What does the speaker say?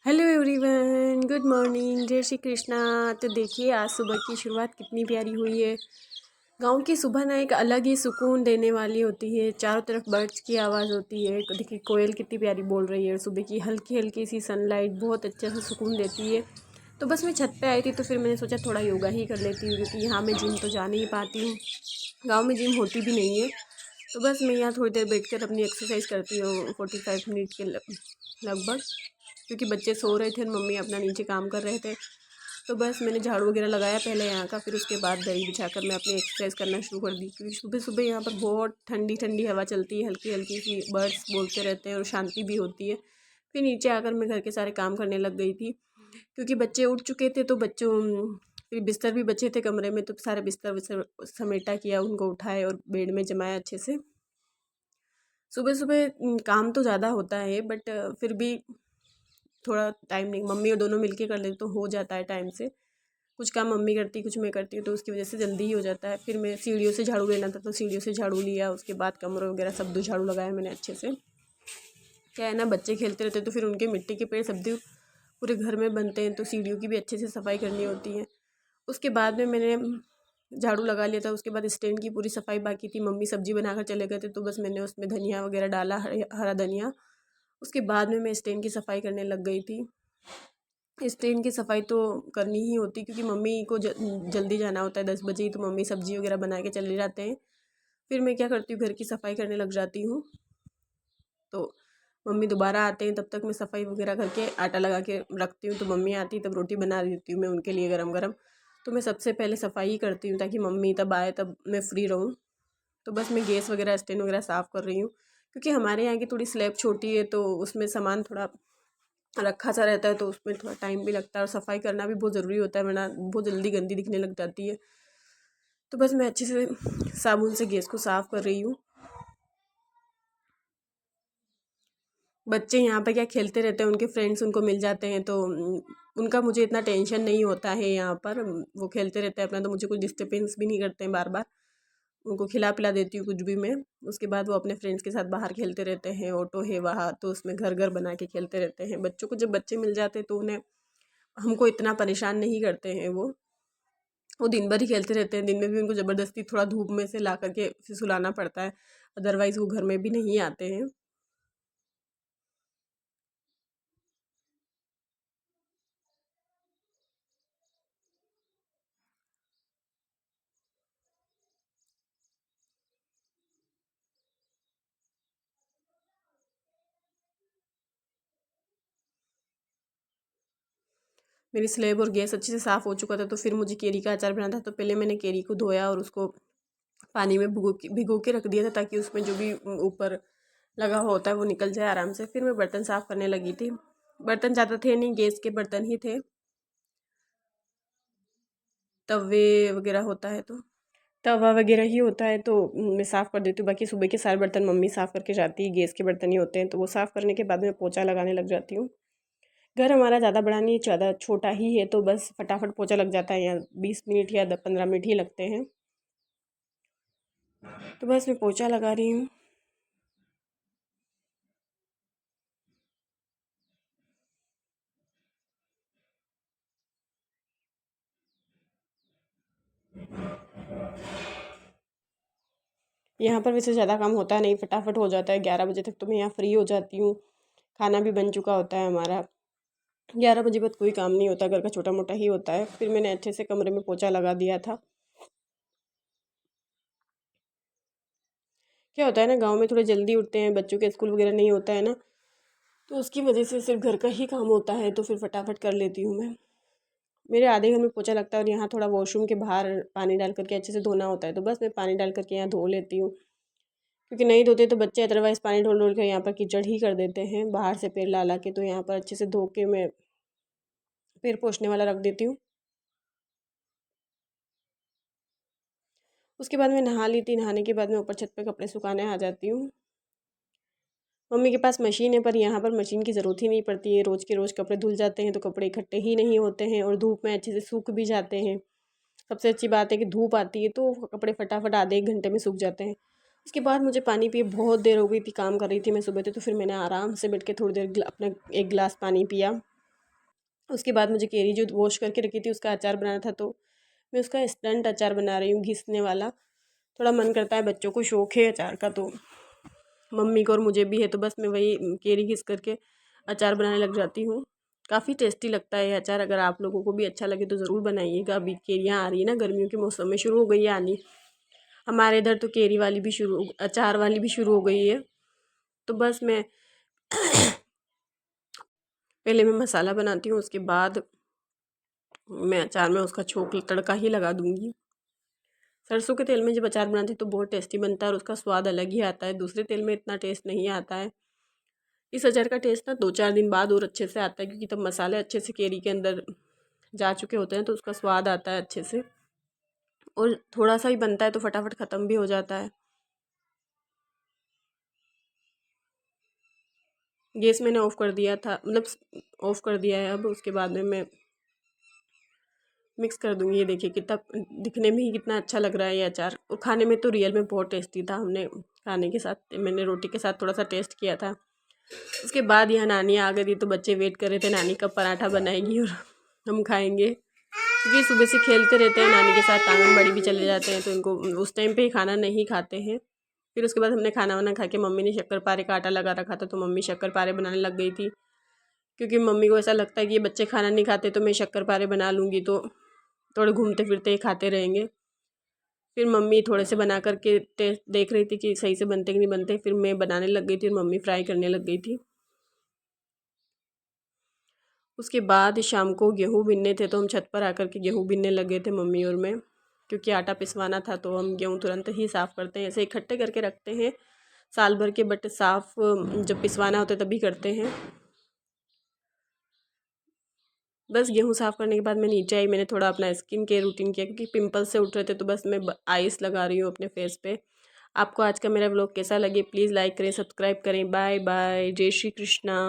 Hello everyone, good morning, जय श्री कृष्णा। तो देखिए आज सुबह की शुरुआत कितनी प्यारी हुई है। गांव की सुबह ना एक अलग ही सुकून देने वाली होती है। चारों तरफ बर्ड्स की आवाज़ होती है। देखिए कोयल कितनी प्यारी बोल रही है। सुबह की हल्की हल्की सी सनलाइट बहुत अच्छा सा सुकून देती है। तो बस मैं छत पे आई थी तो फिर मैंने सोचा थोड़ा योगा ही कर लेती हूँ, क्योंकि यहाँ मैं जिम तो जा नहीं पाती हूँ। गाँव में जिम होती भी नहीं है। तो बस मैं यहाँ थोड़ी देर बैठ कर अपनी एक्सरसाइज करती हूँ 45 मिनट के लगभग, क्योंकि बच्चे सो रहे थे और मम्मी अपना नीचे काम कर रहे थे। तो बस मैंने झाड़ू वगैरह लगाया पहले यहाँ का, फिर उसके बाद दरी बिछाकर मैं अपनी एक्सरसाइज करना शुरू कर दी, क्योंकि सुबह सुबह यहाँ पर बहुत ठंडी ठंडी हवा चलती है, हल्की हल्की सी बर्ड्स बोलते रहते हैं और शांति भी होती है। फिर नीचे आकर मैं घर के सारे काम करने लग गई थी, क्योंकि बच्चे उठ चुके थे। तो बच्चों फिर बिस्तर भी बचे थे कमरे में, तो सारे बिस्तर विस्तर समेटा किया, उनको उठाए और बेड में जमाया अच्छे से। सुबह सुबह काम तो ज़्यादा होता है, बट फिर भी थोड़ा टाइम नहीं, मम्मी और दोनों मिलके कर लेते तो हो जाता है टाइम से। कुछ काम मम्मी करती, कुछ मैं करती हूँ, तो उसकी वजह से जल्दी ही हो जाता है। फिर मैं सीढ़ियों से झाड़ू लेना था तो सीढ़ियों से झाड़ू लिया, उसके बाद कमरों वगैरह सब दो झाड़ू लगाया मैंने अच्छे से। क्या है ना, बच्चे खेलते रहते हैं तो फिर उनके मिट्टी के पेड़ सब पूरे घर में बनते हैं, तो सीढ़ियों की भी अच्छे से सफाई करनी होती है। उसके बाद में मैंने झाड़ू लगा लिया था। उसके बाद स्टैंड की पूरी सफाई बाकी थी। मम्मी सब्जी बनाकर चले गए थे तो बस मैंने उसमें धनिया वगैरह डाला, हरा धनिया। उसके बाद में मैं स्टैंड की सफाई करने लग गई थी। स्टैंड की सफाई तो करनी ही होती, क्योंकि मम्मी को जल्दी जाना होता है 10 बजे ही, तो मम्मी सब्जी वगैरह बना के चले जाते हैं। फिर मैं क्या करती हूँ, घर की सफाई करने लग जाती हूँ। तो मम्मी दोबारा आते हैं, तब तक मैं सफाई वगैरह करके आटा लगा के रखती हूँ। तो मम्मी आती तब रोटी बना देती हूँ मैं उनके लिए गरम गरम। तो मैं सबसे पहले सफाई ही करती हूँ, ताकि मम्मी तब आए तब मैं फ्री रहूँ। तो बस मैं गैस वगैरह स्टैंड वगैरह साफ़ कर रही हूँ, क्योंकि हमारे यहाँ की थोड़ी स्लैब छोटी है, तो उसमें सामान थोड़ा रखा सा रहता है, तो उसमें थोड़ा टाइम भी लगता है और सफाई करना भी बहुत ज़रूरी होता है, वरना बहुत जल्दी गंदी दिखने लग जाती है। तो बस मैं अच्छे से साबुन से गैस को साफ़ कर रही हूँ। बच्चे यहाँ पे क्या खेलते रहते हैं, उनके फ्रेंड्स उनको मिल जाते हैं, तो उनका मुझे इतना टेंशन नहीं होता है यहाँ पर। वो खेलते रहते हैं अपना, तो मुझे कुछ डिस्टर्बेंस भी नहीं करते हैं बार बार। उनको खिला पिला देती हूँ कुछ भी मैं। उसके बाद वो अपने फ्रेंड्स के साथ बाहर खेलते रहते हैं। ऑटो है वहाँ, तो उसमें घर घर बना के खेलते रहते हैं। बच्चों को जब बच्चे मिल जाते हैं तो उन्हें हमको इतना परेशान नहीं करते हैं। वो दिन भर ही खेलते रहते हैं। दिन में भी उनको ज़बरदस्ती थोड़ा धूप में से ला करके फिर सुलाना पड़ता है, अदरवाइज़ वो घर में भी नहीं आते हैं। मेरी स्लेब और गैस अच्छे से साफ़ हो चुका था, तो फिर मुझे केरी का अचार बनाना था। तो पहले मैंने केरी को धोया और उसको पानी में भिगो के रख दिया था, ताकि उसमें जो भी ऊपर लगा हुआ होता है वो निकल जाए आराम से। फिर मैं बर्तन साफ़ करने लगी थी। बर्तन ज़्यादा थे नहीं, गैस के बर्तन ही थे, तवे वगैरह होता है तो तवा वगैरह ही होता है, तो मैं साफ़ कर देती हूँ। बाकी सुबह के सारे बर्तन मम्मी साफ़ करके जाती है। गैस के बर्तन ही होते हैं, तो वो साफ़ करने के बाद मैं पोछा लगाने लग जाती हूँ। घर हमारा ज़्यादा बड़ा नहीं, ज़्यादा छोटा ही है, तो बस फटाफट पोछा लग जाता है। यहाँ 20 मिनट या 15 मिनट ही लगते हैं। तो बस मैं पोछा लगा रही हूँ। यहाँ पर वैसे ज़्यादा काम होता नहीं, फटाफट हो जाता है। 11 बजे तक तो मैं यहाँ फ्री हो जाती हूँ। खाना भी बन चुका होता है हमारा। 11 बजे बाद कोई काम नहीं होता, घर का छोटा मोटा ही होता है। फिर मैंने अच्छे से कमरे में पोछा लगा दिया था। क्या होता है ना, गांव में थोड़े जल्दी उठते हैं, बच्चों के स्कूल वगैरह नहीं होता है ना, तो उसकी वजह से सिर्फ घर का ही काम होता है, तो फिर फटाफट कर लेती हूँ मैं। मेरे आधे घर में पोछा लगता है, और यहाँ थोड़ा वॉशरूम के बाहर पानी डाल करके अच्छे से धोना होता है, तो बस मैं पानी डाल करके यहाँ धो लेती हूँ। क्योंकि नहीं धोते तो बच्चे अदरवाइज़ पानी ढोल ढोल के यहाँ पर कीचड़ ही कर देते हैं बाहर से पैर ला ला के। तो यहाँ पर अच्छे से धो के मैं पैर पोंछने वाला रख देती हूँ। उसके बाद मैं नहा ली थी। नहाने के बाद मैं ऊपर छत पे कपड़े सुखाने आ जाती हूँ। मम्मी के पास मशीन है, पर यहाँ पर मशीन की ज़रूरत ही नहीं पड़ती है। रोज़ के रोज़ कपड़े धुल जाते हैं, तो कपड़े इकट्ठे ही नहीं होते हैं और धूप में अच्छे से सूख भी जाते हैं। सबसे अच्छी बात है कि धूप आती है तो कपड़े फटाफट आधे 1 घंटे में सूख जाते हैं। उसके बाद मुझे पानी पिए बहुत देर हो गई थी, काम कर रही थी मैं सुबह से, तो फिर मैंने आराम से बैठ के थोड़ी देर अपना 1 गिलास पानी पिया। उसके बाद मुझे केरी जो वॉश करके रखी थी उसका अचार बनाना था, तो मैं उसका इंस्टेंट अचार बना रही हूँ, घिसने वाला। थोड़ा मन करता है, बच्चों को शौक है अचार का, तो मम्मी को और मुझे भी है, तो बस मैं वही केरी घिस करके अचार बनाने लग जाती हूँ। काफ़ी टेस्टी लगता है ये अचार। अगर आप लोगों को भी अच्छा लगे तो ज़रूर बनाइएगा। अभी केरियाँ आ रही है ना, गर्मियों के मौसम में शुरू हो गई है आनी। हमारे इधर तो केरी वाली भी शुरू, अचार वाली भी शुरू हो गई है। तो बस मैं पहले मैं मसाला बनाती हूँ, उसके बाद मैं अचार में उसका छोंक तड़का ही लगा दूँगी। सरसों के तेल में जब अचार बनाते हैं तो बहुत टेस्टी बनता है और उसका स्वाद अलग ही आता है, दूसरे तेल में इतना टेस्ट नहीं आता है। इस अचार का टेस्ट ना 2-4 दिन बाद और अच्छे से आता है, क्योंकि तब मसाले अच्छे से केरी के अंदर जा चुके होते हैं, तो उसका स्वाद आता है अच्छे से। और थोड़ा सा ही बनता है तो फटाफट ख़त्म भी हो जाता है। गैस मैंने ऑफ़ कर दिया था, मतलब ऑफ़ कर दिया है अब। उसके बाद में मैं मिक्स कर दूँगी। ये देखिए कितना दिखने में ही कितना अच्छा लग रहा है ये अचार, और खाने में तो रियल में बहुत टेस्टी था। हमने खाने के साथ, मैंने रोटी के साथ थोड़ा सा टेस्ट किया था। उसके बाद यहाँ नानी आ गई थी, तो बच्चे वेट कर रहे थे नानी कब पराठा बनाएगी और हम खाएंगे, क्योंकि सुबह से खेलते रहते हैं नानी के साथ, आंगनबाड़ी भी चले जाते हैं, तो इनको उस टाइम पे ही खाना नहीं खाते हैं। फिर उसके बाद हमने खाना वाना खा के, मम्मी ने शक्कर पारे का आटा लगा रखा था, तो मम्मी शक्कर पारे बनाने लग गई थी, क्योंकि मम्मी को ऐसा लगता है कि ये बच्चे खाना नहीं खाते, तो मैं शक्कर पारे बना लूँगी तो थोड़े घूमते फिरते ही खाते रहेंगे। फिर मम्मी थोड़े से बना करके टेस्ट देख रही थी कि सही से बनते कि नहीं बनते, फिर मैं बनाने लग गई थी और मम्मी फ्राई करने लग गई थी। उसके बाद शाम को गेहूँ बीनने थे, तो हम छत पर आकर के गेहूँ बीनने लगे थे मम्मी और मैं, क्योंकि आटा पिसवाना था। तो हम गेहूँ तुरंत ही साफ़ करते हैं, ऐसे इकट्ठे करके रखते हैं साल भर के, बट साफ़ जब पिसवाना होता है तभी करते हैं। बस गेहूँ साफ़ करने के बाद मैं नीचे आई, मैंने थोड़ा अपना स्किन केयर रूटीन किया, क्योंकि पिंपल्स से उठ रहे थे, तो बस मैं आइस लगा रही हूँ अपने फेस पे। आपको आज का मेरा व्लॉग कैसा लगे प्लीज़ लाइक करें, सब्सक्राइब करें। बाय बाय, जय श्री कृष्णा।